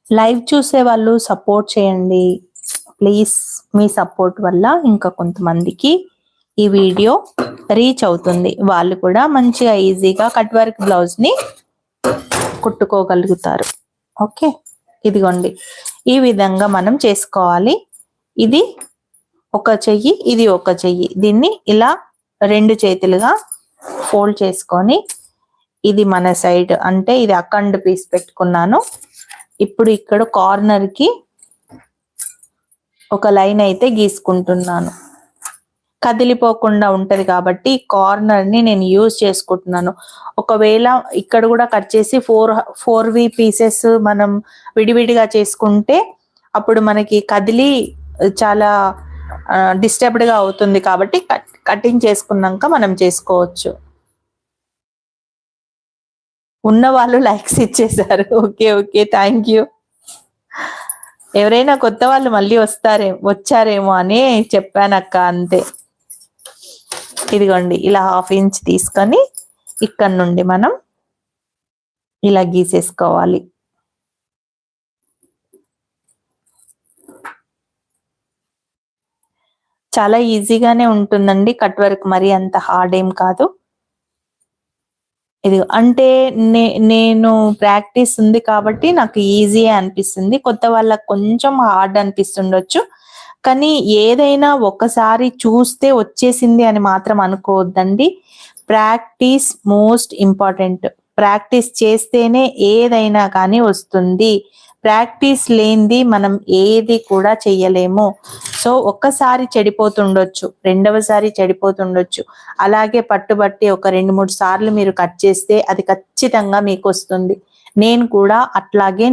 Live చూసే వాళ్ళు support చేయండి ప్లీజ్. మీ సపోర్ట్ వల్ల ఇంకా కొంతమందికి ఈ వీడియో రీచ్ అవుతుంది, వాళ్ళు కూడా మంచిగా ఈజీగా కట్ వర్క్ బ్లౌజ్ ని కుట్టుకోగలుగుతారు. ఓకే, ఇదిగోండి ఈ విధంగా మనం చేసుకోవాలి. ఇది ఒక చెయ్యి, ఇది ఒక చెయ్యి, దీన్ని ఇలా 2 చేతులుగా ఫోల్డ్ చేసుకొని, ఇది మన సైడ్ అంటే ఇది అఖండ పీస్ పెట్టుకున్నాను. ఇప్పుడు ఇక్కడ కార్నర్ కి ఒక లైన్ అయితే గీసుకుంటున్నాను, కదిలిపోకుండా ఉంటది కాబట్టి కార్నర్ ని నేను యూజ్ చేసుకుంటున్నాను. ఒకవేళ ఇక్కడ కూడా కట్ చేసి 4V పీసెస్ మనం విడివిడిగా చేసుకుంటే అప్పుడు మనకి కదిలి చాలా డిస్టర్బ్డ్ గా అవుతుంది కాబట్టి కటింగ్ చేసుకున్నాక మనం చేసుకోవచ్చు. ఉన్న వాళ్ళు లైక్స్ ఇచ్చేసారు. Okay okay, thank you. ఎవరైనా కొత్త వాళ్ళు మళ్ళీ వచ్చారేమో అని చెప్పానక్క, అంతే. ఇదిగోండి ఇలా 1/2 ఇంచ్ తీసుకొని ఇక్కడ నుండి మనం ఇలా గీసేసుకోవాలి. చాలా ఈజీగానే ఉంటుందండి కట్ వర్క్, మరి అంత హార్డ్ ఏం కాదు. ఇది అంటే నేను ప్రాక్టీస్ ఉంది కాబట్టి నాకు ఈజీ అనిపిస్తుంది, కొత్త వాళ్ళకి కొంచెం హార్డ్ అనిపిస్తుండొచ్చు. కానీ ఏదైనా ఒకసారి చూస్తే వచ్చేసింది అని మాత్రం అనుకోవద్దండి. Practice most important. ప్రాక్టీస్ చేస్తేనే ఏదైనా కానీ వస్తుంది. ప్రాక్టీస్ లేనిది మనం ఏది కూడా చెయ్యలేము. సో ఒక్కసారి చెడిపోతుండొచ్చు, రెండవసారి చెడిపోతుండొచ్చు. అలాగే పట్టుబట్టి ఒక 2-3 సార్లు మీరు కట్ చేస్తే అది ఖచ్చితంగా మీకు వస్తుంది. నేను కూడా అట్లాగే